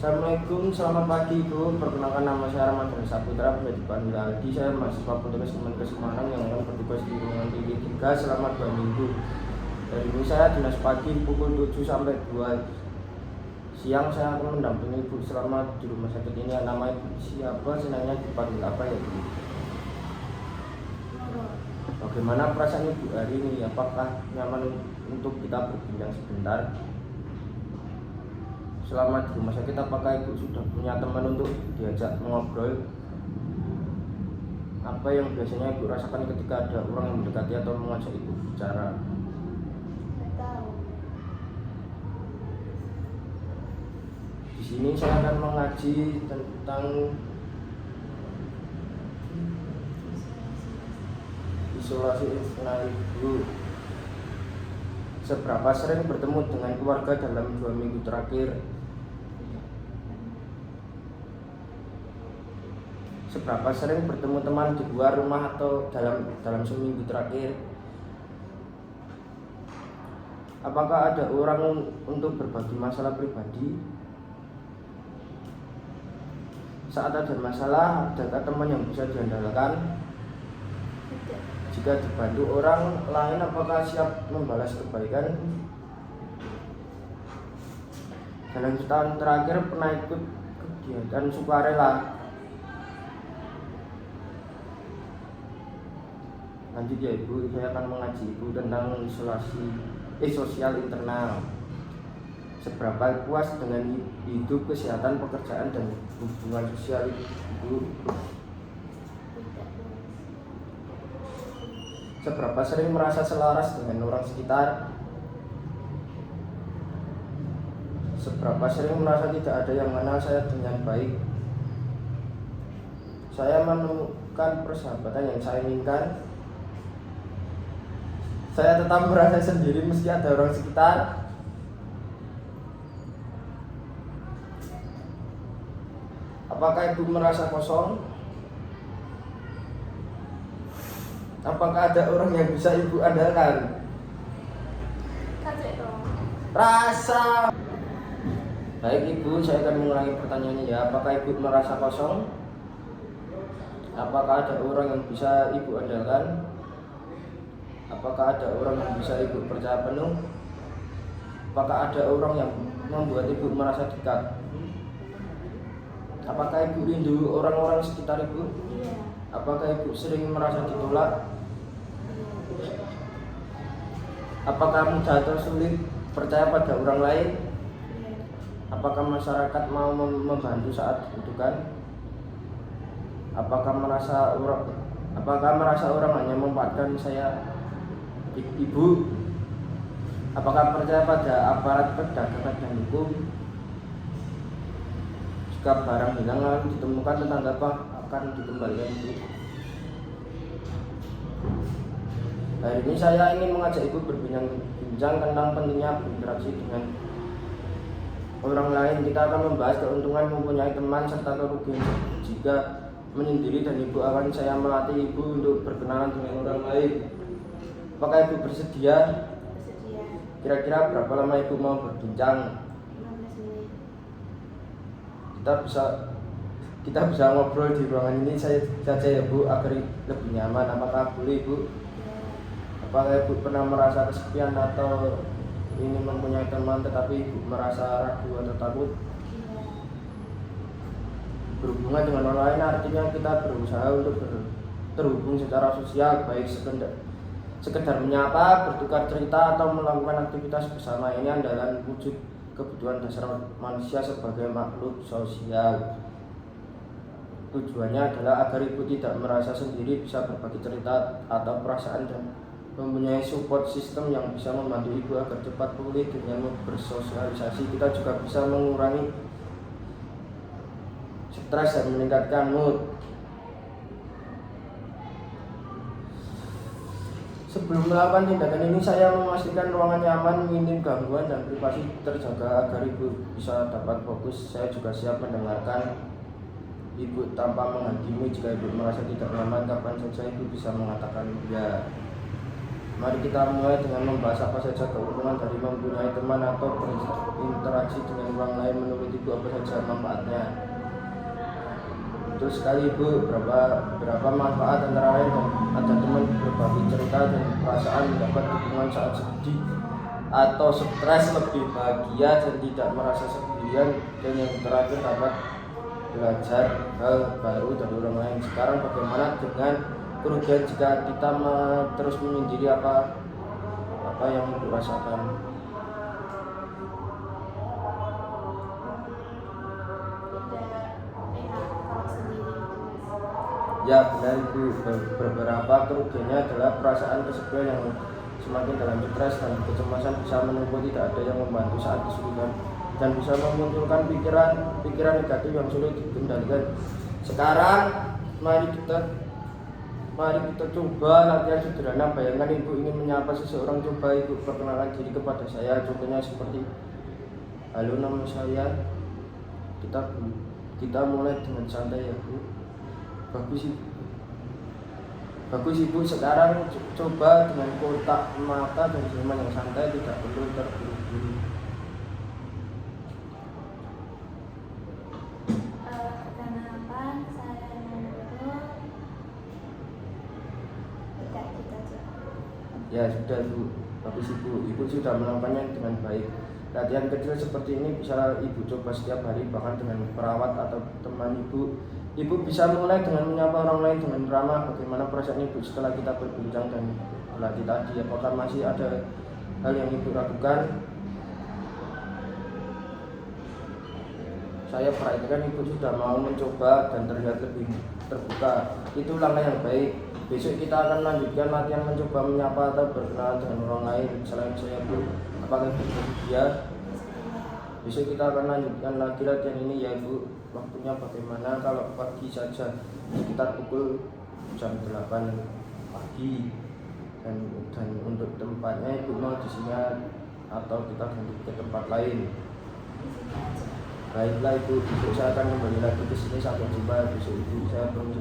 Assalamualaikum, selamat pagi Ibu. Perkenalkan nama saya Ramadan Saputra, bisa dipanggil Aldi. Saya mahasiswa Politeknik Kemenkes Semarang yang akan bertugas di ruangan tinggi 3 selama 2 minggu. Dari ini saya dinas pagi pukul 7 sampai 2 siang. Saya akan mendampingi Ibu selama di rumah sakit ini. Nama Ibu siapa, senangnya dipanggil apa ya Ibu? Bagaimana perasaan Ibu hari ini? Apakah nyaman untuk kita berbincang sebentar? Selama di rumah sakit, apakah Ibu sudah punya teman untuk diajak mengobrol? Apa yang biasanya Ibu rasakan ketika ada orang yang mendekati atau mengajak Ibu bicara? Di sini saya akan mengaji tentang isolasi internal Ibu. Seberapa sering bertemu dengan keluarga dalam 2 minggu terakhir? Seberapa sering bertemu teman di luar rumah atau dalam seminggu terakhir? Apakah ada orang untuk berbagi masalah pribadi? Saat ada masalah, adakah teman yang bisa diandalkan? Jika dibantu orang lain, apakah siap membalas kebaikan? Dalam setahun terakhir pernah ikut kegiatan sukarela? Lanjut ya Ibu, saya akan mengaji Ibu tentang sosial internal. Seberapa puas dengan hidup, kesehatan, pekerjaan, dan hubungan sosial Ibu? Seberapa sering merasa selaras dengan orang sekitar? Seberapa sering merasa tidak ada yang mengenal saya dengan baik? Saya menemukan persahabatan yang saya inginkan. Saya tetap merasa sendiri meski ada orang sekitar. Apakah Ibu merasa kosong? Apakah ada orang yang bisa Ibu andalkan? Rasa. Baik Ibu, saya akan mengulangi pertanyaannya ya. Apakah Ibu merasa kosong? Apakah ada orang yang bisa Ibu andalkan? Apakah ada orang yang bisa Ibu percaya penuh? Apakah ada orang yang membuat Ibu merasa dekat? Apakah Ibu rindu orang-orang sekitar Ibu? Apakah Ibu sering merasa ditolak? Apakah mudah atau sulit percaya pada orang lain? Apakah masyarakat mau membantu saat dibutuhkan? Apakah merasa orang hanya memanfaatkan saya? Ibu, apakah percaya pada aparat perdagangan dan hukum? Jika barang hilang lalu ditemukan, tetangga akan dikembalikan Ibu? Hari ini saya ingin mengajak Ibu berbincang tentang pentingnya berinteraksi dengan orang lain. Kita akan membahas keuntungan mempunyai teman serta kerugian jika menyendiri, dan Ibu akan saya melatih Ibu untuk berkenalan dengan orang lain. Apakah Ibu bersedia? Bersedia. Kira-kira berapa lama Ibu mau berbincang? 15 menit. Kita bisa ngobrol di ruangan ini saja ya Bu, agar lebih nyaman. Apakah boleh Ibu? Apakah Ibu pernah merasa kesepian atau ingin mempunyai teman tetapi Ibu merasa ragu atau takut? Berhubungan dengan orang lain artinya kita berusaha untuk terhubung secara sosial, baik sekedar menyapa, bertukar cerita, atau melakukan aktivitas bersama. Ini adalah wujud kebutuhan dasar manusia sebagai makhluk sosial. Tujuannya adalah agar Ibu tidak merasa sendiri, bisa berbagi cerita atau perasaan, dan mempunyai support system yang bisa membantu Ibu agar cepat pulih dengan bersosialisasi. Kita juga bisa mengurangi stres dan meningkatkan mood. Sebelum melakukan tindakan ini, saya memastikan ruangan nyaman, minim gangguan, dan privasi terjaga agar Ibu bisa dapat fokus. Saya juga siap mendengarkan Ibu tanpa menghakimi. Jika Ibu merasa tidak nyaman, kapan saja Ibu bisa mengatakan ya. Mari kita mulai dengan membahas apa saja keuntungan dari mempunyai teman atau berinteraksi dengan orang lain. Menurut Ibu apa saja manfaatnya? Betul sekali Ibu, berapa manfaat antara lain ada teman berbagi cerita dan perasaan, mendapat dukungan saat sedih atau stres, lebih bahagia dan tidak merasa sendirian, dan yang terakhir dapat belajar hal baru dari orang lain. Sekarang bagaimana dengan kerugian jika kita terus menyendiri, apa yang Ibu rasakan? Ya benar Ibu, beberapa kerugiannya adalah perasaan kesepian yang semakin dalam stres dan kecemasan bisa menumpuk, tidak ada yang membantu saat kesulitan, dan bisa memunculkan pikiran negatif yang sulit dikendalikan. Sekarang mari kita coba latihan sederhana. Bayangkan Ibu ingin menyapa seseorang, coba Ibu perkenalkan diri kepada saya. Contohnya seperti, halo nama saya. Kita mulai dengan santai ya Bu. Bagus Ibu. Sekarang coba dengan kontak mata dan senyuman yang santai, tidak perlu terburu-buru. Perkenalkan, saya Nurul. Ya sudah Bu, bagus Ibu sudah melakukannya dengan baik. Latihan kecil seperti ini bisa Ibu coba setiap hari, bahkan dengan perawat atau teman Ibu. Ibu bisa mulai dengan menyapa orang lain dengan ramah. Bagaimana perasaan Ibu setelah kita berbincang dan berlatih tadi? Apakah masih ada hal yang Ibu ragukan? Saya perhatikan Ibu sudah mau mencoba dan terlihat lebih terbuka. Itu langkah yang baik. Besok kita akan lanjutkan latihan mencoba menyapa atau berkenalan dengan orang lain selain saya Bu. Apakah Ibu bersedia? Besok kita akan lanjutkan lagi latihan ini ya Bu. Waktunya bagaimana? Kalau pagi saja sekitar pukul jam 8 pagi, dan untuk tempatnya Ibu mau di sini atau kita ganti ke tempat lain? Baiklah Ibu, besok saya akan kembali lagi ke sini. Sampai jumpa besok Ibu. Saya permisi.